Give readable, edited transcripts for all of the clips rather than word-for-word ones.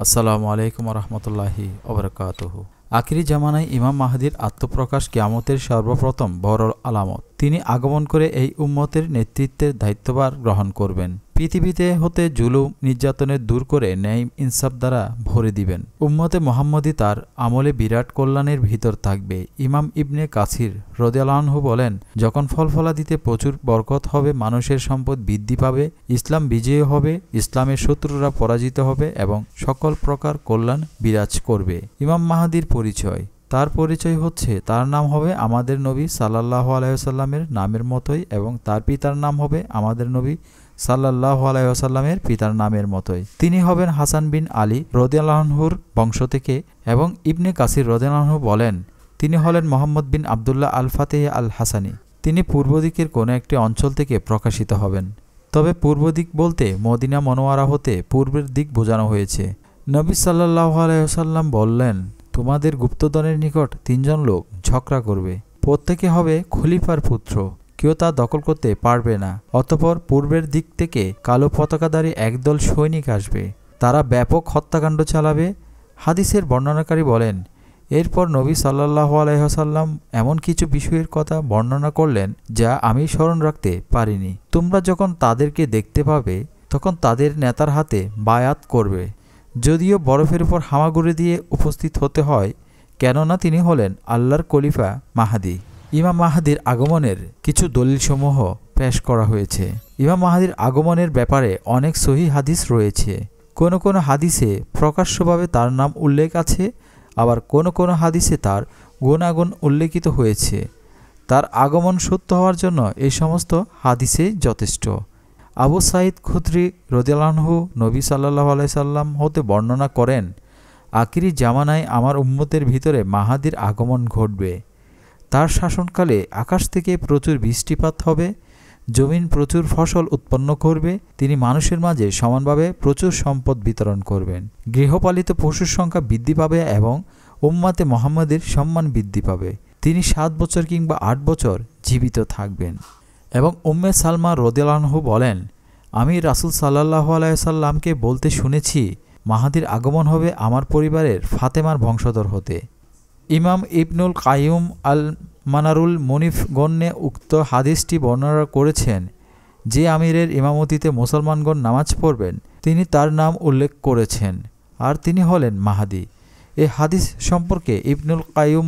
আসসালামু আলাইকুম রহমতুল্লাহি ওবরাকাতুহু। আখিরি জামানায় ইমাম মাহদির আত্মপ্রকাশ কিয়ামতের সর্বপ্রথম বড় আলামত। তিনি আগমন করে এই উম্মতের নেতৃত্বের দায়িত্বভার গ্রহণ করবেন। পৃথিবীতে হতে জুলুম নির্যাতনের দূর করে ন্যায় ইনসাফ দ্বারা ভরে দিবেন। উম্মতে মোহাম্মদী তার আমলে বিরাট কল্যাণের ভিতর থাকবে। ইমাম ইবনে কাসির রাদিয়াল্লাহু আনহু বলেন, যখন ফলফলাদিতে প্রচুর বরকত হবে, মানুষের সম্পদ বৃদ্ধি পাবে, ইসলাম বিজয়ী হবে, ইসলামের শত্রুরা পরাজিত হবে এবং সকল প্রকার কল্যাণ বিরাজ করবে। ইমাম মাহদির পরিচয়। তার পরিচয় হচ্ছে, তার নাম হবে আমাদের নবী সাল্লাল্লাহু আলাইহি ওয়াসাল্লামের নামের মতোই এবং তার পিতার নাম হবে আমাদের নবী সাল্লাল্লাহু আলাইহি ওয়াসাল্লামের পিতার নামের মতোই। তিনি হবেন হাসান বিন আলী রাদিয়াল্লাহু আনহুর বংশ থেকে। এবং ইবনে কাসির রাদিয়াল্লাহু আনহু বলেন, তিনি হলেন মোহাম্মদ বিন আবদুল্লাহ আল ফাতেহ আল হাসানি। তিনি পূর্ব দিকের কোনো একটি অঞ্চল থেকে প্রকাশিত হবেন। তবে পূর্ব দিক বলতে মদিনা মনোয়ারা হতে পূর্বের দিক বোঝানো হয়েছে। নবী সাল্লাল্লাহু আলাইহি ওয়াসাল্লাম বললেন, তোমাদের গুপ্তধনের নিকট তিনজন লোক ঝগড়া করবে, প্রত্যেকে হবে খলিফার পুত্র, কেউ তা দখল করতে পারবে না। অতঃপর পূর্বের দিক থেকে কালো পতাকাধারী একদল সৈনিক আসবে, তারা ব্যাপক হত্যাকাণ্ড চালাবে। হাদিসের বর্ণনাকারী বলেন, এরপর নবী সাল্লাল্লাহু আলাইহি ওয়াসাল্লাম এমন কিছু বিষয়ের কথা বর্ণনা করলেন যা আমি স্মরণ রাখতে পারিনি। তোমরা যখন তাদেরকে দেখতে পাবে তখন তাদের নেতার হাতে বায়াত করবে, যদিও বরফের উপর হামাগুড়ি দিয়ে উপস্থিত হতে হয়, কেননা তিনি হলেন আল্লাহর খলিফা মাহদী। ইমাম মাহদির আগমনের কিছু দলিলসমূহ পেশ করা হয়েছে। ইমাম মাহদির আগমনের ব্যাপারে অনেক সহিহ হাদিস রয়েছে। কোনো কোনো হাদিসে প্রকাশ্যভাবে তার নাম উল্লেখ আছে, আবার কোনো কোনো হাদিসে তার গুণাগুণ উল্লেখিত হয়েছে। তার আগমন সত্য হওয়ার জন্য এই সমস্ত হাদিসে যথেষ্ট। আবু সাঈদ খুদরি রাদিয়াল্লাহু আনহু নবী সাল্লাল্লাহু আলাইহি সাল্লাম হতে বর্ণনা করেন, আখিরি জামানায় আমার উম্মতের ভিতরে মাহাদির আগমন ঘটবে। তার শাসনকালে আকাশ থেকে প্রচুর বৃষ্টিপাত হবে, জমিন প্রচুর ফসল উৎপন্ন করবে, তিনি মানুষের মাঝে সমানভাবে প্রচুর সম্পদ বিতরণ করবেন, গৃহপালিত পশুর সংখ্যা বৃদ্ধি পাবে এবং উম্মতে মুহাম্মাদের সম্মান বৃদ্ধি পাবে। তিনি 7 বছর কিংবা 8 বছর জীবিত থাকবেন। এবং উম্মে সালমা রাদিয়াল্লাহু আনহু বলেন, আমি রাসূল সাল্লাল্লাহু আলাইহি সাল্লামকে বলতে শুনেছি, মাহাদির আগমন হবে আমার পরিবারের ফাতেমার বংশধর হতে। ইমাম ইবনুল কাইয়ুম আল মানারুল মুনিফ গণ্যে উক্ত হাদিসটি বর্ণনা করেছেন। যে আমিরের ইমামতিতে মুসলমানগণ নামাজ পড়বেন তিনি তার নাম উল্লেখ করেছেন, আর তিনি হলেন মাহাদি। এই হাদিস সম্পর্কে ইবনুল কাইয়ুম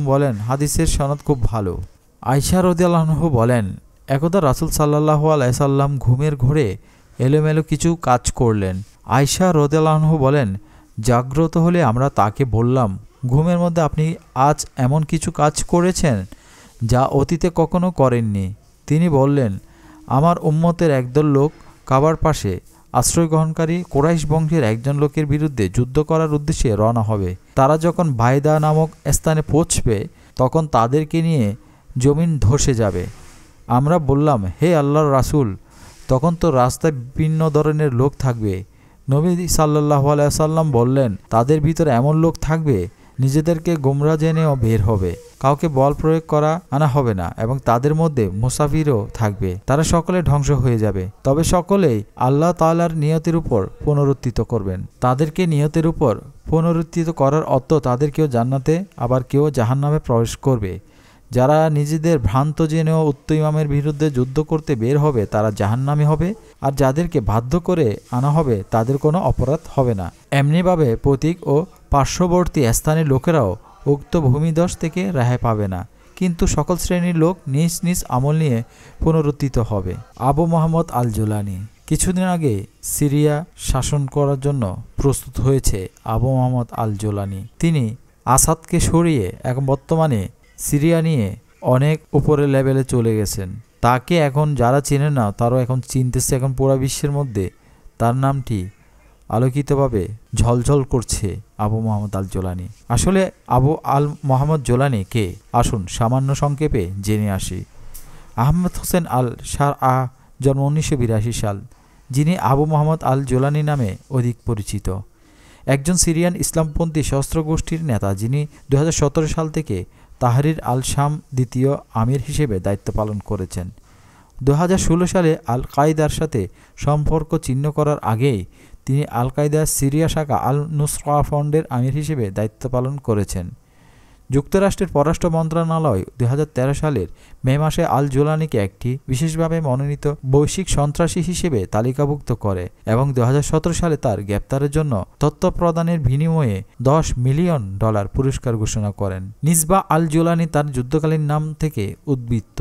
বলেন, হাদিসের সনদ খুব ভালো। আয়েশা রাদিয়াল্লাহু আনহা বলেন, একদা রাসূল সাল্লাল্লাহু আলাইহি সাল্লাম ঘুমের ঘোরে এলোমেলো কিছু কাজ করলেন। আয়েশা রাদিয়াল্লাহু আনহা বলেন, জাগ্রত হলে আমরা তাকে বললাম, ঘুমের মধ্যে আপনি আজ এমন কিছু কাজ করেছেন যা অতীতে কখনো করেননি। তিনি বললেন, আমার উম্মতের একদল লোক কাবার পাশে আশ্রয় গ্রহণকারী কুরাইশ বংশের একজন লোকের বিরুদ্ধে যুদ্ধ করার উদ্দেশ্যে রওনা হবে। তারা যখন বাইদা নামক স্থানে পৌঁছবে তখন তাদেরকে নিয়ে জমিন ধসে যাবে। আমরা বললাম, হে আল্লাহর রাসূল, তখন তো রাস্তায় বিভিন্ন ধরনের লোক থাকবে। নবী সাল্লাল্লাহু আলাইহি সাল্লাম বললেন, তাদের ভিতরে এমন লোক থাকবে নিজেদেরকে গোমরা জেনেও বের হবে, কাউকে বল প্রয়োগ করা আনা হবে না, এবং তাদের মধ্যে মুসাফিরও থাকবে। তারা সকলে ধ্বংস হয়ে যাবে, তবে সকলেই আল্লাহ তাআলার নিয়তের উপর পুনরুত্থিত করবেন। তাদেরকে নিয়তের উপর পুনরুত্থিত করার অর্থ তাদের কেউ জান্নাতে আবার কেউ জাহান্নামে প্রবেশ করবে। যারা নিজেদের ভ্রান্ত জেনেও উত্তম ইমামের বিরুদ্ধে যুদ্ধ করতে বের হবে তারা জাহান্নামী হবে, আর যাদেরকে বাধ্য করে আনা হবে তাদের কোনো অপরাধ হবে না। এমনিভাবে প্রতীক ও পার্শ্ববর্তী স্থানের লোকেরাও উক্ত ভূমিধস থেকে রেহাই পাবে না, কিন্তু সকল শ্রেণীর লোক নিজ নিজ আমল নিয়ে পুনরুত্থিত হবে। আবু মুহাম্মদ আল জুলানি। কিছুদিন আগে সিরিয়া শাসন করার জন্য প্রস্তুত হয়েছে আবু মুহাম্মদ আল জুলানি। তিনি আসাদকে সরিয়ে এখন বর্তমানে সিরিয়া নিয়ে অনেক উপরের লেভেলে চলে গেছেন। তাকে এখন যারা চেনে না তারাও এখন চিনতেছে। এখন পুরো বিশ্বের মধ্যে তার নামটি আলোকিতভাবে ঝলঝল করছে, আবু মুহাম্মদ আল জুলানি। আসলে আবু আল মুহাম্মদ জুলানি কে, আসুন সামান্য সংক্ষেপে জেনে আসি। আহমদ হোসেন আল শারআ, জন্ম 1982 সাল, যিনি আবু মুহাম্মদ আল জুলানি নামে অধিক পরিচিত। একজন সিরিয়ান ইসলামপন্থী সশস্ত্র গোষ্ঠীর নেতা, যিনি 2017 সাল থেকে তাহরির আল শাম দ্বিতীয় আমির হিসেবে দায়িত্ব পালন করেছেন। 2016 সালে আল কায়দার সাথে সম্পর্ক ছিন্ন করার আগেই তিনি আল কায়দার সিরিয়া শাখা আল নুসরা ফ্রন্টের আমির হিসেবে দায়িত্ব পালন করেছেন। যুক্তরাষ্ট্রের পররাষ্ট্র মন্ত্রণালয় 2013 সালের মে মাসে আল জুলানিকে একটি বিশেষভাবে মনোনীত বৈশ্বিক সন্ত্রাসী হিসেবে তালিকাভুক্ত করে এবং 2017 সালে তার গ্রেপ্তারের জন্য তথ্য প্রদানের বিনিময়ে $10 মিলিয়ন পুরস্কার ঘোষণা করেন। নিসবা আল জুলানি তার যুদ্ধকালীন নাম থেকে উদ্বৃত্ত,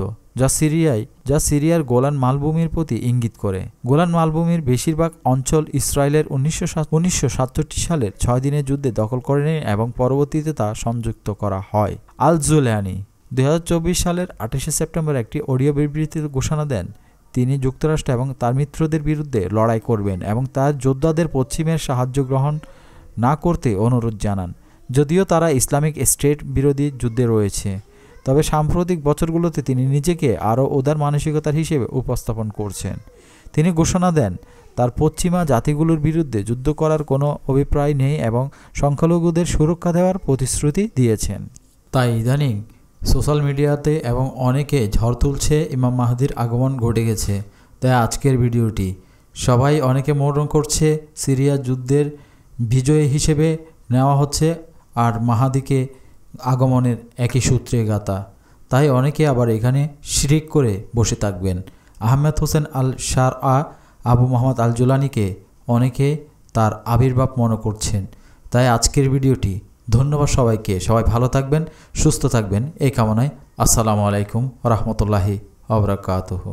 যা সিরিয়ার গোলান মালভূমির প্রতি ইঙ্গিত করে। গোলান মালভূমির বেশিরভাগ অঞ্চল ইসরায়েলের 1967 সালের 6 দিনের যুদ্ধে দখল করে নেয় এবং পরবর্তীতে তা সংযুক্ত করা হয়। আল জুলানি 2024 সালের 28 সেপ্টেম্বর একটি অডিও বিবৃতিতে ঘোষণা দেন তিনি যুক্তরাষ্ট্র এবং তার মিত্রদের বিরুদ্ধে লড়াই করবেন এবং তার যোদ্ধাদের পশ্চিমের সাহায্য গ্রহণ না করতে অনুরোধ জানান, যদিও তারা ইসলামিক স্টেট বিরোধী যুদ্ধে রয়েছে। তবে সাম্প্রতিক বছরগুলোতে তিনি নিজেকে আরও উদার মানসিকতার হিসেবে উপস্থাপন করছেন। তিনি ঘোষণা দেন তার পশ্চিমা জাতিগুলোর বিরুদ্ধে যুদ্ধ করার কোনো অভিপ্রায় নেই এবং সংখ্যালঘুদের সুরক্ষা দেওয়ার প্রতিশ্রুতি দিয়েছেন। তাই ইদানিং সোশ্যাল মিডিয়াতে এবং অনেকে ঝড় তুলছে ইমাম মাহদির আগমন ঘটে গেছে। তাই আজকের ভিডিওটি সবাই অনেকে মনে করছে সিরিয়া যুদ্ধের বিজয়ী হিসেবে নেওয়া হচ্ছে আর মাহাদিকে আগমনের একই সূত্রে গাথা। তাই অনেকে আবার এখানে শিরিক করে বসে থাকবেন। আহমেদ হোসেন আল শারআ আবু মোহাম্মদ আল জুলানিকে অনেকে তার আবির্ভাব মনে করছেন। তাই আজকের ভিডিওটি ধন্যবাদ সবাইকে। সবাই ভালো থাকবেন, সুস্থ থাকবেন এই কামনায়। আসসালামু আলাইকুম ওয়া রাহমাতুল্লাহি ওয়া বারাকাতুহু।